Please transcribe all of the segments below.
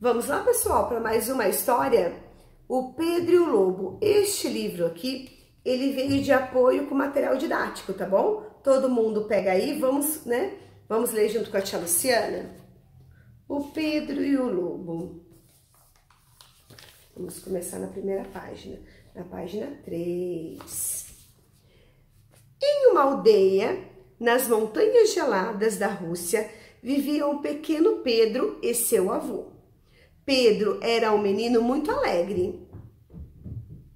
Vamos lá, pessoal, para mais uma história? O Pedro e o Lobo. Este livro aqui, ele veio de apoio com material didático, tá bom? Todo mundo pega aí, vamos, né? Vamos ler junto com a tia Luciana? O Pedro e o Lobo. Vamos começar na primeira página, na página 3. Em uma aldeia, nas montanhas geladas da Rússia, vivia um pequeno Pedro e seu avô. Pedro era um menino muito alegre.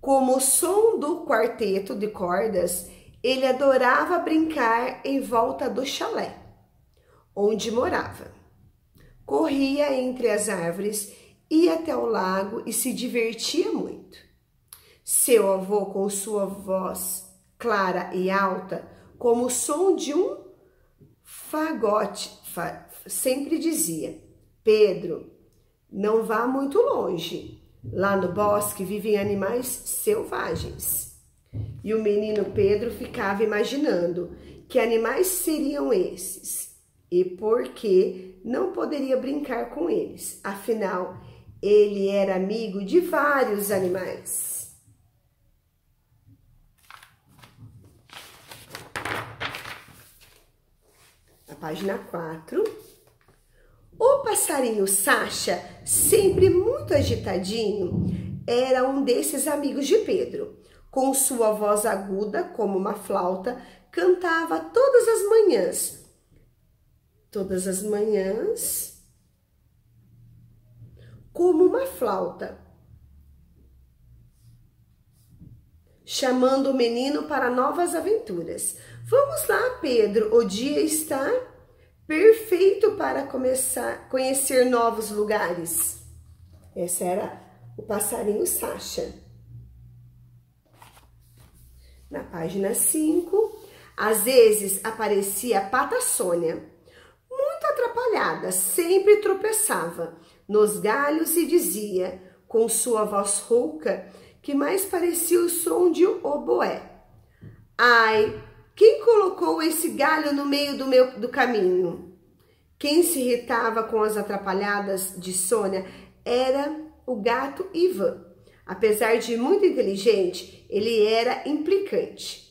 Como o som do quarteto de cordas, ele adorava brincar em volta do chalé, onde morava. Corria entre as árvores, ia até o lago e se divertia muito. Seu avô, com sua voz clara e alta, como o som de um fagote, sempre dizia: Pedro, não vá muito longe. Lá no bosque vivem animais selvagens. E o menino Pedro ficava imaginando que animais seriam esses e por que não poderia brincar com eles. Afinal, ele era amigo de vários animais. Na página 4. O passarinho Sacha, sempre muito agitadinho, era um desses amigos de Pedro. Com sua voz aguda, como uma flauta, cantava todas as manhãs. Todas as manhãs, como uma flauta, chamando o menino para novas aventuras. Vamos lá, Pedro, o dia está perfeito para começar a conhecer novos lugares. Esse era o passarinho Sacha. Na página 5, às vezes aparecia a Pata Sônia, muito atrapalhada, sempre tropeçava nos galhos e dizia, com sua voz rouca, que mais parecia o som de um oboé: ai, quem colocou esse galho no meio do caminho? Quem se irritava com as atrapalhadas de Sônia era o gato Ivan. Apesar de muito inteligente, ele era implicante.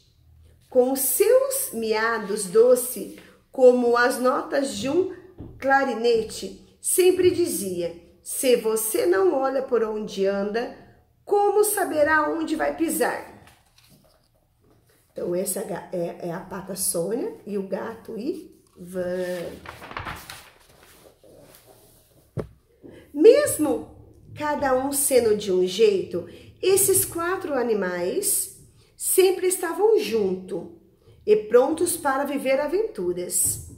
Com seus miados doce, como as notas de um clarinete, sempre dizia: se você não olha por onde anda, como saberá onde vai pisar? Então, essa é a Pata Sônia e o gato Ivan. Mesmo cada um sendo de um jeito, esses 4 animais sempre estavam juntos e prontos para viver aventuras.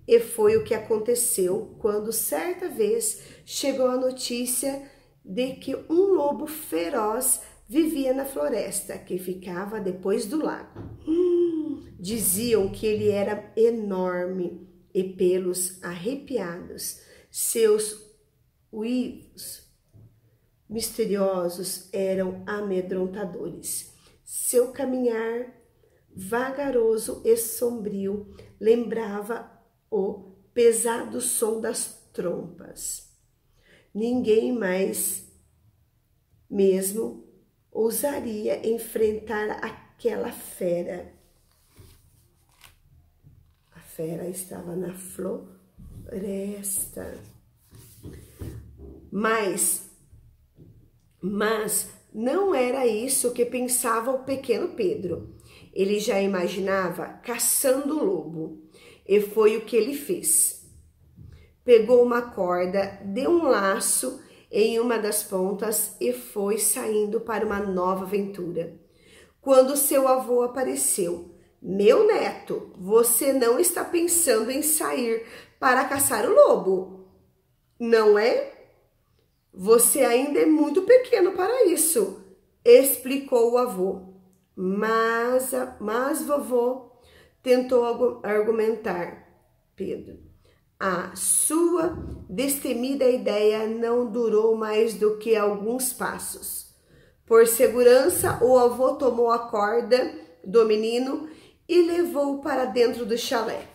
E foi o que aconteceu quando certa vez chegou a notícia de que um lobo feroz vivia na floresta que ficava depois do lago. Diziam que ele era enorme e pelos arrepiados. Seus uivos misteriosos eram amedrontadores. Seu caminhar vagaroso e sombrio lembrava o pesado som das trompas. Ninguém mais mesmo ousaria enfrentar aquela fera. A fera estava na floresta. Mas não era isso que pensava o pequeno Pedro. Ele já imaginava caçando o lobo. E foi o que ele fez. Pegou uma corda, deu um laço em uma das pontas e foi saindo para uma nova aventura. Quando seu avô apareceu: meu neto, você não está pensando em sair para caçar o lobo, não é? Você ainda é muito pequeno para isso, explicou o avô. Mas vovô, tentou argumentar Pedro. A sua destemida ideia não durou mais do que alguns passos. Por segurança, o avô tomou a corda do menino e levou-o para dentro do chalé.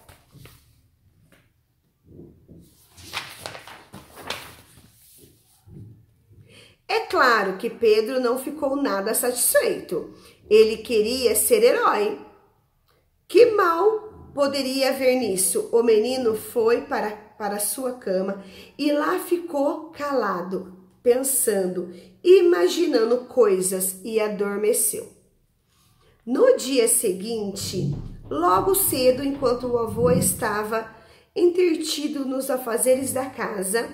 claro que Pedro não ficou nada satisfeito. Ele queria ser herói. Que mal poderia haver nisso? O menino foi para sua cama e lá ficou calado, pensando, imaginando coisas e adormeceu. No dia seguinte, logo cedo, enquanto o avô estava entretido nos afazeres da casa,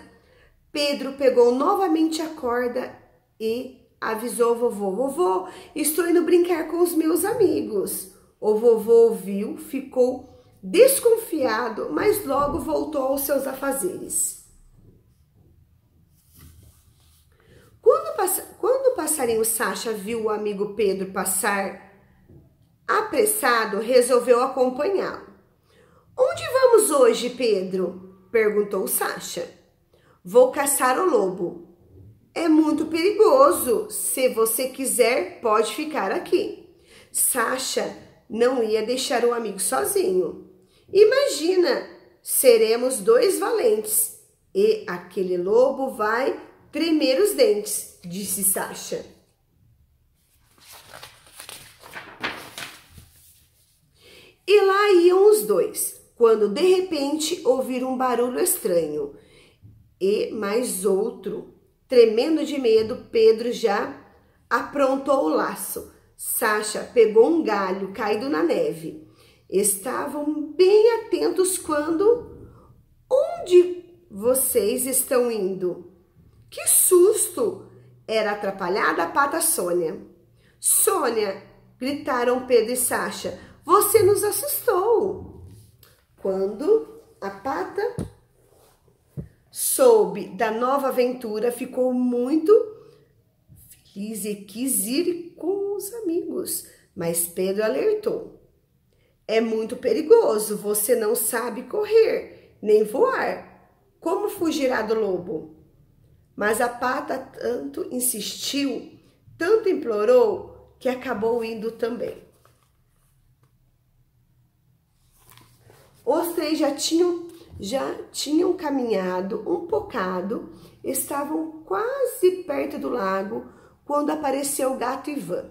Pedro pegou novamente a corda e avisou o vovô: vovô, estou indo brincar com os meus amigos. O vovô ouviu, ficou desconfiado, mas logo voltou aos seus afazeres. Quando o passarinho Sacha viu o amigo Pedro passar apressado, resolveu acompanhá-lo. Onde vamos hoje, Pedro? Perguntou Sacha. Vou caçar o lobo. É muito perigoso. Se você quiser, pode ficar aqui. Sacha não ia deixar o amigo sozinho. Imagina, seremos dois valentes e aquele lobo vai tremer os dentes, disse Sacha. E lá iam os dois, quando de repente ouviram um barulho estranho. E mais outro. Tremendo de medo, Pedro já aprontou o laço. Sacha pegou um galho caído na neve. Estavam bem atentos quando... Onde vocês estão indo? Que susto! Era a atrapalhada pata Sônia. Sônia, gritaram Pedro e Sacha, você nos assustou. Quando a pata soube da nova aventura, ficou muito feliz e quis ir com os amigos. Mas Pedro alertou. É muito perigoso, você não sabe correr, nem voar. Como fugirá do lobo? Mas a pata tanto insistiu, tanto implorou, que acabou indo também. Os três já tinham caminhado um bocado, estavam quase perto do lago, quando apareceu o gato Ivan.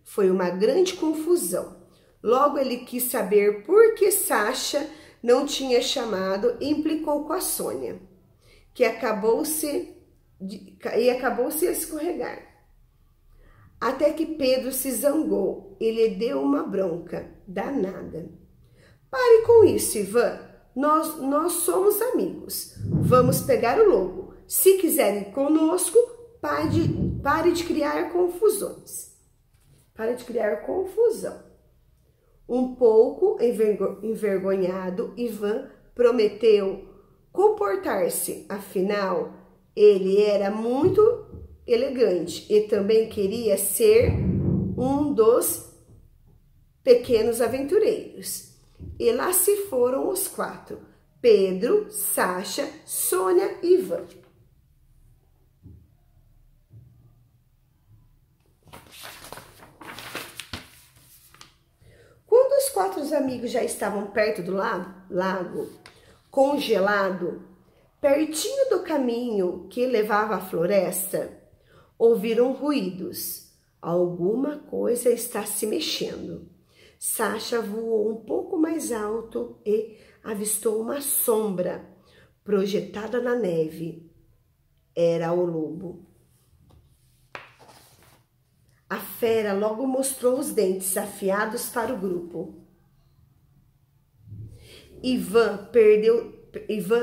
Foi uma grande confusão. Logo ele quis saber por que Sacha não tinha chamado e implicou com a Sônia, que acabou-se a escorregar. Até que Pedro se zangou e lhe deu uma bronca danada. Pare com isso, Ivan. Nós somos amigos. Vamos pegar o lobo. Se quiser ir conosco, pare de criar confusões. Pare de criar confusão. Um pouco envergonhado, Ivan prometeu comportar-se. Afinal, ele era muito elegante e também queria ser um dos pequenos aventureiros. E lá se foram os quatro: Pedro, Sacha, Sônia e Ivan. Quando os quatro amigos já estavam perto do lago, congelado, pertinho do caminho que levava à floresta, ouviram ruídos. Alguma coisa está se mexendo. Sacha voou um pouco mais alto e avistou uma sombra projetada na neve. Era o lobo. A fera logo mostrou os dentes afiados para o grupo. Ivan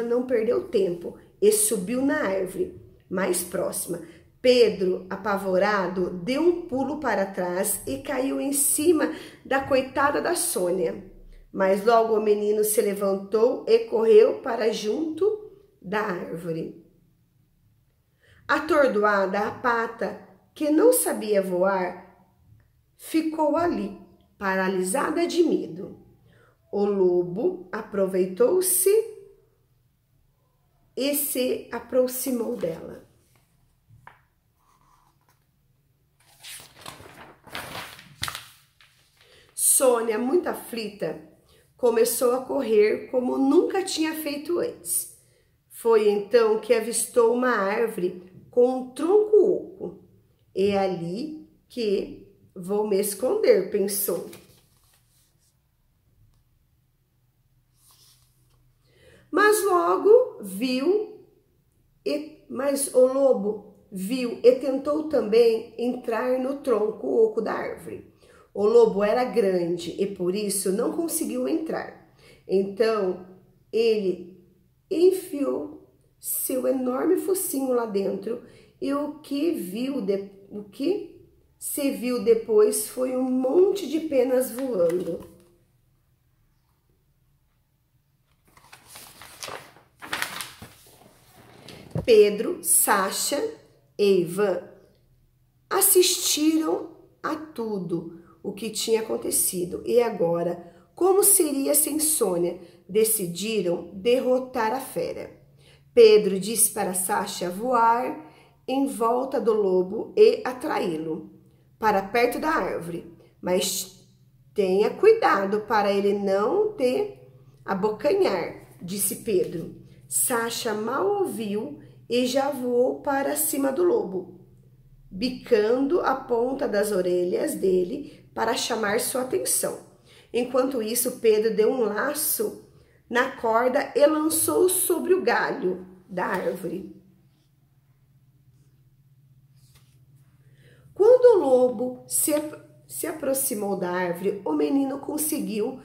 não perdeu tempo e subiu na árvore mais próxima. Pedro, apavorado, deu um pulo para trás e caiu em cima da coitada da Sônia. Mas logo o menino se levantou e correu para junto da árvore. Atordoada, a pata, que não sabia voar, ficou ali, paralisada de medo. O lobo aproveitou-se e se aproximou dela. Sônia, muito aflita, começou a correr como nunca tinha feito antes. Foi então que avistou uma árvore com um tronco oco. É ali que vou me esconder, pensou. Mas o lobo viu e tentou também entrar no tronco oco da árvore. O lobo era grande e por isso não conseguiu entrar. Então ele enfiou seu enorme focinho lá dentro e o que se viu depois foi um monte de penas voando. Pedro, Sacha e Ivan assistiram a tudo o que tinha acontecido e agora, como seria sem Sônia, decidiram derrotar a fera. Pedro disse para Sacha voar em volta do lobo e atraí-lo para perto da árvore, mas tenha cuidado para ele não te abocanhar, disse Pedro. Sacha mal ouviu e já voou para cima do lobo, bicando a ponta das orelhas dele para chamar sua atenção. Enquanto isso, Pedro deu um laço na corda e lançou sobre o galho da árvore. Quando o lobo se aproximou da árvore, o menino conseguiu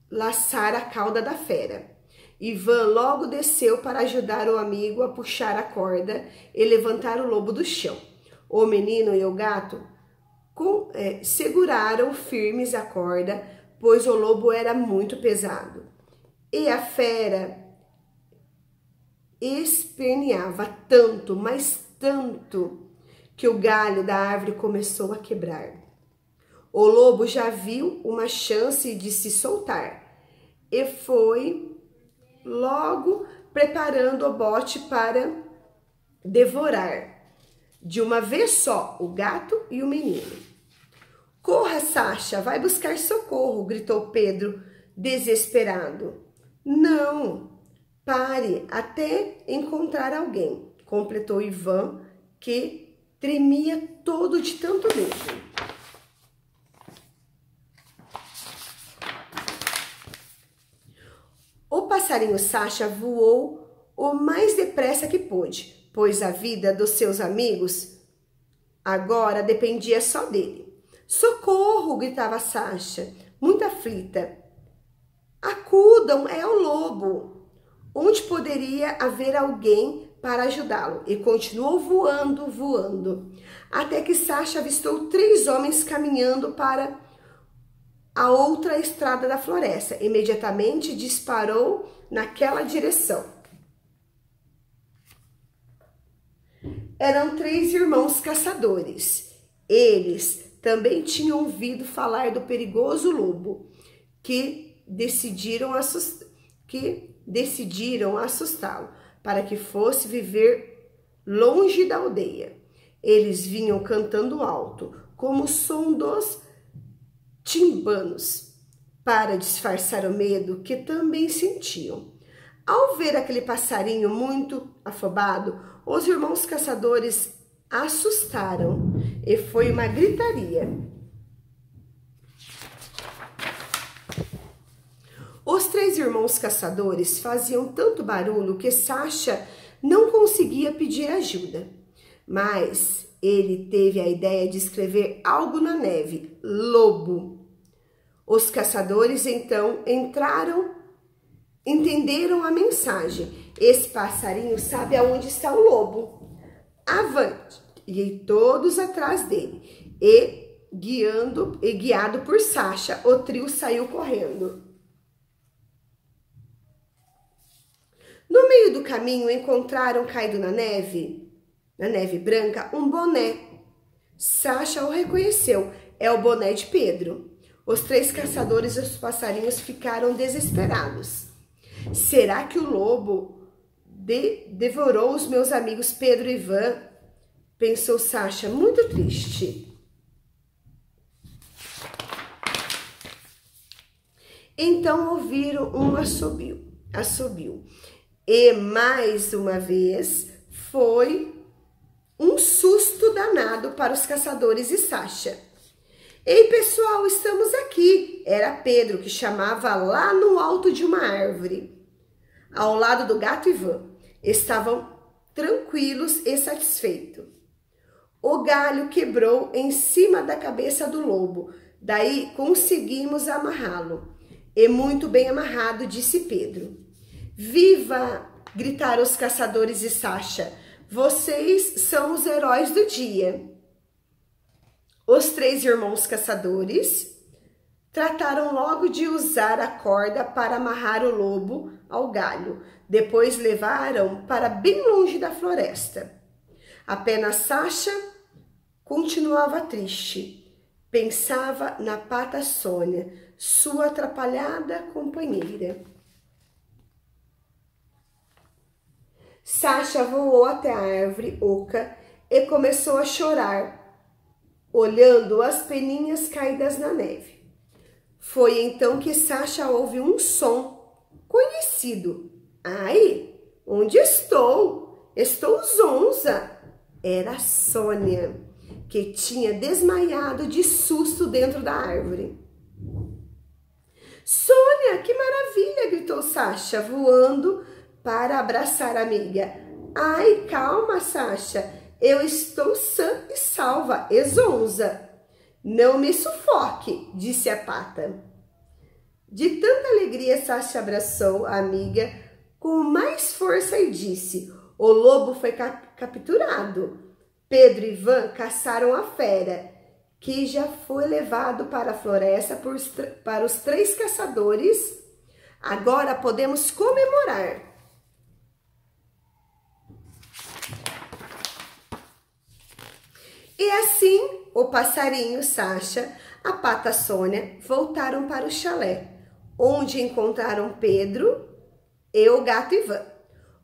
laçar a cauda da fera. Ivan logo desceu para ajudar o amigo a puxar a corda e levantar o lobo do chão. O menino e o gato seguraram firmes a corda, pois o lobo era muito pesado. E a fera esperneava tanto, mas tanto, que o galho da árvore começou a quebrar. O lobo já viu uma chance de se soltar e foi logo preparando o bote para devorar de uma vez só o gato e o menino. Corra, Sacha, vai buscar socorro, gritou Pedro, desesperado. Não, pare até encontrar alguém, completou Ivan, que tremia todo de tanto medo. O passarinho Sacha voou o mais depressa que pôde, pois a vida dos seus amigos agora dependia só dele. Socorro! Gritava Sacha, muito aflita. Acudam, é o lobo. Onde poderia haver alguém para ajudá-lo? E continuou voando, até que Sacha avistou 3 homens caminhando para a outra estrada da floresta. Imediatamente disparou naquela direção. Eram 3 irmãos caçadores. Eles também tinham ouvido falar do perigoso lobo, que decidiram assustá-lo para que fosse viver longe da aldeia. Eles vinham cantando alto, como o som dos timbanos, para disfarçar o medo que também sentiam. Ao ver aquele passarinho muito afobado, os irmãos caçadores assustaram e foi uma gritaria. Os 3 irmãos caçadores faziam tanto barulho que Sacha não conseguia pedir ajuda, mas ele teve a ideia de escrever algo na neve: lobo. Os caçadores então entenderam a mensagem. Esse passarinho sabe aonde está o lobo. Avante! E todos atrás dele. E guiado por Sacha, o trio saiu correndo. No meio do caminho encontraram caído na neve branca, um boné. Sacha o reconheceu. É o boné de Pedro. Os 3 caçadores e os passarinhos ficaram desesperados. Será que o lobo devorou os meus amigos Pedro e Ivan? Pensou Sacha, muito triste. Então ouviram um assobio. E mais uma vez foi um susto danado para os caçadores e Sacha. Ei, pessoal, estamos aqui! Era Pedro que chamava lá no alto de uma árvore. Ao lado do gato Ivan, estavam tranquilos e satisfeitos. O galho quebrou em cima da cabeça do lobo, daí conseguimos amarrá-lo. E muito bem amarrado, disse Pedro. Viva! Gritaram os caçadores e Sacha. Vocês são os heróis do dia. Os 3 irmãos caçadores trataram logo de usar a corda para amarrar o lobo ao galho. Depois levaram para bem longe da floresta. Apenas Sacha continuava triste. Pensava na pata Sônia, sua atrapalhada companheira. Sacha voou até a árvore oca e começou a chorar, olhando as peninhas caídas na neve. Foi então que Sacha ouve um som conhecido. Ai, onde estou? Estou zonza. Era Sônia, que tinha desmaiado de susto dentro da árvore. Sônia, que maravilha! Gritou Sacha, voando para abraçar a amiga. Ai, calma, Sacha, eu estou sã e salva, e zonza. Não me sufoque, disse a pata. De tanta alegria, Sacha abraçou a amiga com mais força e disse: o lobo foi capturado. Pedro e Ivan caçaram a fera, que já foi levado para a floresta para os 3 caçadores. Agora podemos comemorar. E assim, o passarinho Sacha, a pata Sônia, voltaram para o chalé, onde encontraram Pedro e o gato Ivan.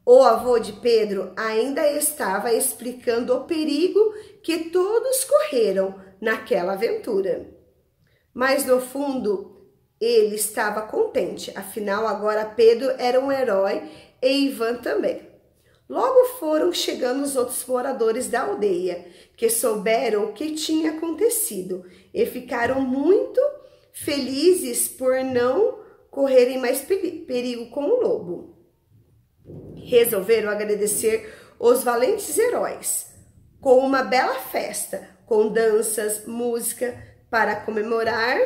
O avô de Pedro ainda estava explicando o perigo que todos correram naquela aventura. Mas no fundo, ele estava contente, afinal agora Pedro era um herói e Ivan também. Logo foram chegando os outros moradores da aldeia, que souberam o que tinha acontecido e ficaram muito felizes por não correrem mais perigo com o lobo. Resolveram agradecer os valentes heróis com uma bela festa, com danças, música para comemorar.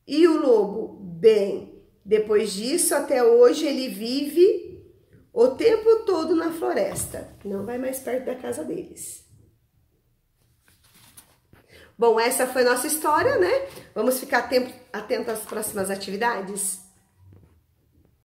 E o lobo, bem, depois disso até hoje ele vive o tempo todo na floresta, não vai mais perto da casa deles. Bom, essa foi nossa história, né? Vamos ficar atento às próximas atividades?